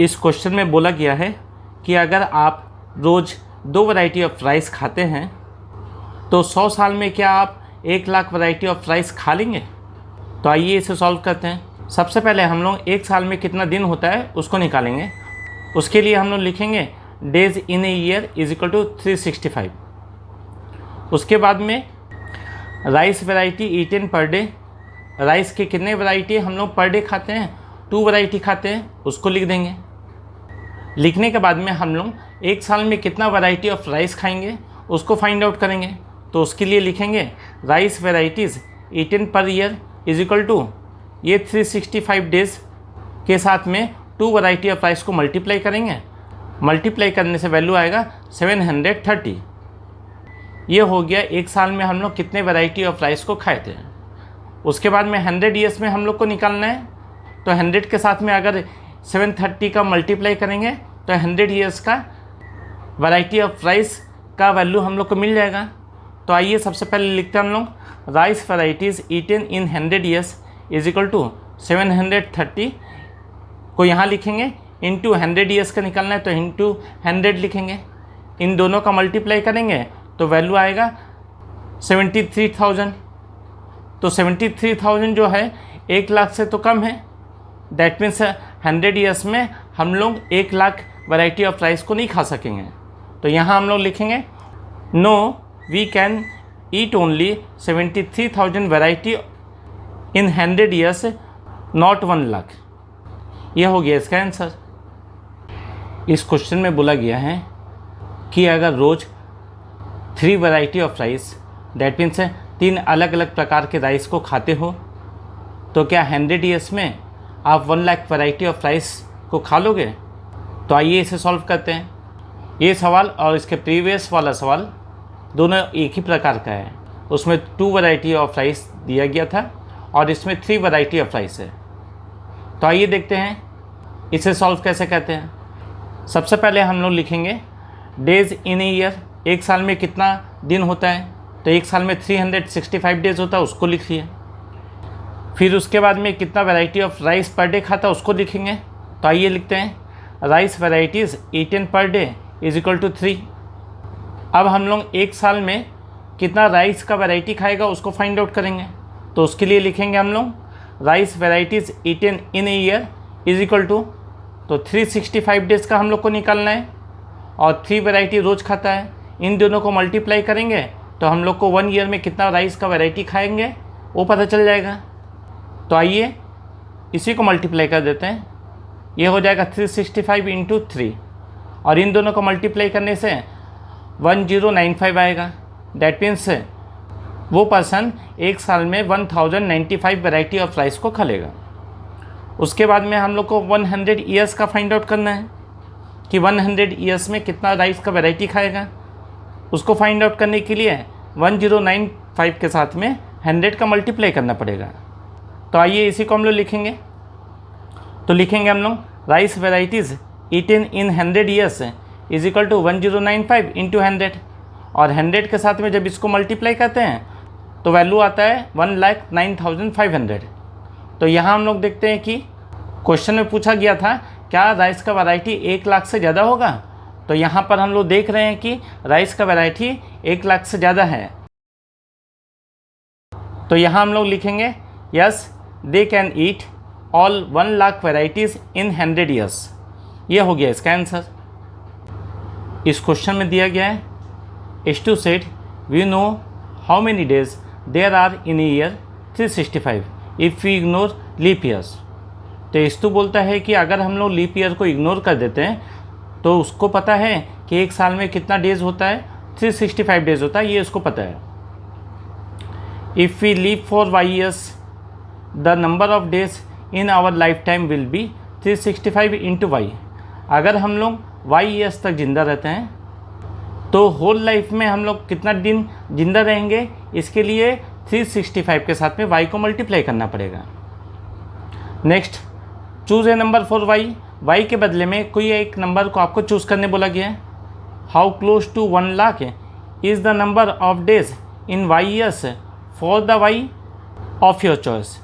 इस क्वेश्चन में बोला गया है कि अगर आप रोज़ 2 वैरायटी ऑफ राइस खाते हैं तो 100 साल में क्या आप 1 लाख वैरायटी ऑफ राइस खा लेंगे। तो आइए इसे सॉल्व करते हैं। सबसे पहले हम लोग 1 साल में कितना दिन होता है उसको निकालेंगे। उसके लिए हम लोग लिखेंगे days in a year is equal to 365। उसके बाद में rice variety eaten per day, rice के कितने वैरायटी हम लोग पर डे खाते हैं, 2 वैरायटी खाते हैं, उसको लिख देंगे। लिखने के बाद में हम लोग 1 साल में कितना वैरायटी ऑफ राइस खाएंगे उसको फाइंड आउट करेंगे। तो उसके लिए लिखेंगे rice varieties eaten per year is equal to ये 365 डेज़ के साथ में 2 वैरायटी ऑफ राइस को मल्टीप्लाई करेंगे। मल्टीप्लाई करने से वैल्यू आएगा 730। ये हो गया 1 साल में हम लोग कितने वैरायटी ऑफ राइस को खाए थे। उसके बाद में 100 ईयर्स में हम लोग को निकालना है। तो 100 के साथ में अगर 730 का मल्टीप्लाई करेंगे तो 100 ईयर्स का वैरायटी ऑफ राइस का वैल्यू हम लोग को मिल जाएगा। तो आइए सबसे पहले लिखते हैं हम लोग rice varieties eaten in 100 years is equal to 730 को यहाँ लिखेंगे, इंटू 100 ईयर्स का निकालना है तो इंटू 100 लिखेंगे। इन दोनों का मल्टीप्लाई करेंगे तो वैल्यू आएगा 73,000। तो 73,000 जो है 1 लाख से तो कम है। दैट मीन्स 100 ईयर्स में हम लोग 1 लाख वैरायटी ऑफ राइस को नहीं खा सकेंगे। तो यहाँ हम लोग लिखेंगे no we can eat only 73,000 variety in 100 years, not 1 lakh. यह हो गया इसका आंसर। इस क्वेश्चन में बोला गया है कि अगर रोज़ 3 variety of rice that means 3 अलग अलग प्रकार के राइस को खाते हो तो क्या 100 ईयर्स में आप 1 लाख वैरायटी ऑफ राइस को खा लोगे। तो आइए इसे सॉल्व करते हैं। ये सवाल और इसके प्रीवियस वाला सवाल दोनों एक ही प्रकार का है। उसमें 2 वैरायटी ऑफ राइस दिया गया था और इसमें 3 वैरायटी ऑफ राइस है। तो आइए देखते हैं इसे सॉल्व कैसे करते हैं। सबसे पहले हम लोग लिखेंगे डेज इन ए ईयर, 1 साल में कितना दिन होता है। तो 1 साल में 365 डेज होता है, उसको लिख लिए। फिर उसके बाद में कितना variety of rice per day खाता है उसको लिखेंगे। तो आइए लिखते हैं rice varieties eaten per day is equal to 3। अब हम लोग 1 साल में कितना राइस का वैरायटी खाएगा उसको फाइंड आउट करेंगे। तो उसके लिए लिखेंगे हम लोग rice varieties eaten in a year is equal to, तो 365 डेज़ का हम लोग को निकालना है और 3 वैरायटी रोज़ खाता है। इन दोनों को मल्टीप्लाई करेंगे तो हम लोग को 1 ईयर में कितना राइस का वैरायटी खाएंगे वो पता चल जाएगा। तो आइए इसी को मल्टीप्लाई कर देते हैं। ये हो जाएगा 365 इंटू 3 और इन दोनों को मल्टीप्लाई करने से 1095 आएगा। डैट मीन्स वो पर्सन 1 साल में 1095 वैरायटी ऑफ राइस को खा लेगा। उसके बाद में हम लोग को 100 ईयर्स का फाइंड आउट करना है कि 100 ईयर्स में कितना राइस का वैरायटी खाएगा। उसको फाइंड आउट करने के लिए 1095 के साथ में 100 का मल्टीप्लाई करना पड़ेगा। तो आइए इसी को हम लोग लिखेंगे। तो लिखेंगे हम लोग rice varieties eaten in 100 years is equal to 1095 into 100 और 100 के साथ में जब इसको मल्टीप्लाई करते हैं तो वैल्यू आता है 1,09,500। तो यहाँ हम लोग देखते हैं कि क्वेश्चन में पूछा गया था क्या राइस का वैरायटी 1 लाख से ज़्यादा होगा। तो यहाँ पर हम लोग देख रहे हैं कि राइस का वैरायटी 1 लाख से ज़्यादा है। तो यहाँ हम लोग लिखेंगे yes they can eat all 1 lakh varieties in 100 years. ये हो गया इसका आंसर। इस क्वेश्चन में दिया गया है H2 said we know how many days there are in a year 365 if we ignore leap years. तो H2 बोलता है कि अगर हम लोग लीप ईयर को इग्नोर कर देते हैं तो उसको पता है कि 1 साल में कितना डेज होता है, 365 डेज होता है, ये उसको पता है। If we live for y years the number of days in our life time will be 365 into y। अगर हम लोग y ईयर्स तक ज़िंदा रहते हैं तो होल लाइफ में हम लोग कितना दिन ज़िंदा रहेंगे, इसके लिए 365 के साथ में y को मल्टीप्लाई करना पड़ेगा। Next choose A number for y के बदले में कोई एक नंबर को आपको चूज़ करने बोला गया है। How close to 1 lakh is the number of days in y years for the y of your choice.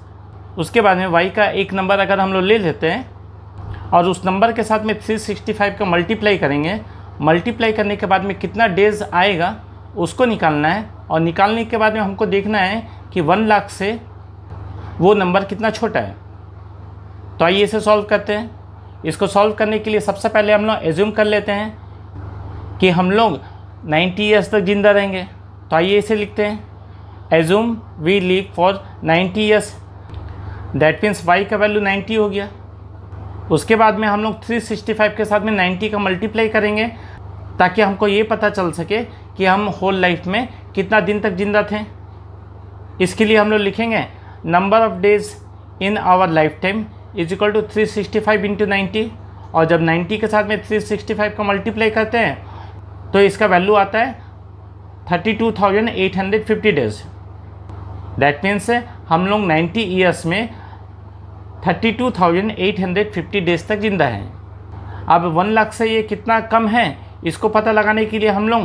उसके बाद में y का एक नंबर अगर हम लोग ले लेते हैं और उस नंबर के साथ में 365 का मल्टीप्लाई करेंगे। मल्टीप्लाई करने के बाद में कितना डेज़ आएगा उसको निकालना है, और निकालने के बाद में हमको देखना है कि 1 लाख से वो नंबर कितना छोटा है। तो आइए इसे सॉल्व करते हैं। इसको सॉल्व करने के लिए सबसे पहले हम लोग एज्यूम कर लेते हैं कि हम लोग 90 ईयर्स तक ज़िंदा रहेंगे। तो आइए इसे लिखते हैं, assume we live for 90 years. That means y का वैल्यू 90 हो गया। उसके बाद में हम लोग 365 के साथ में 90 का मल्टीप्लाई करेंगे ताकि हमको ये पता चल सके कि हम होल लाइफ में कितना दिन तक जिंदा थे। इसके लिए हम लोग लिखेंगे number of days in our life time is equal to 365 into 90, और जब 90 के साथ में 365 का मल्टीप्लाई करते हैं तो इसका वैल्यू आता है 32,850 डेज। दैट मीन्स हम लोग 90 ईयर्स में 32,850 डेज तक जिंदा हैं। अब 1 लाख से ये कितना कम है इसको पता लगाने के लिए हम लोग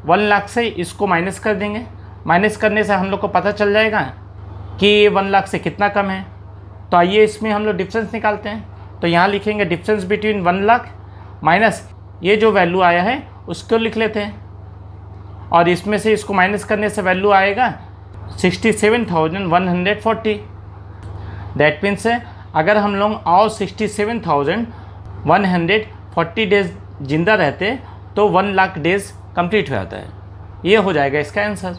1 लाख से इसको माइनस कर देंगे। माइनस करने से हम लोग को पता चल जाएगा कि ये 1 लाख से कितना कम है। तो आइए इसमें हम लोग डिफरेंस निकालते हैं। तो यहाँ लिखेंगे डिफरेंस बिटवीन 1 लाख माइनस ये जो वैल्यू आया है उसको लिख लेते हैं, और इसमें से इसको माइनस करने से वैल्यू आएगा 67,140। दैट मीन्स अगर हम लोग और 67,140 डेज जिंदा रहते तो 1 लाख डेज कंप्लीट हो जाता है। ये हो जाएगा इसका आंसर।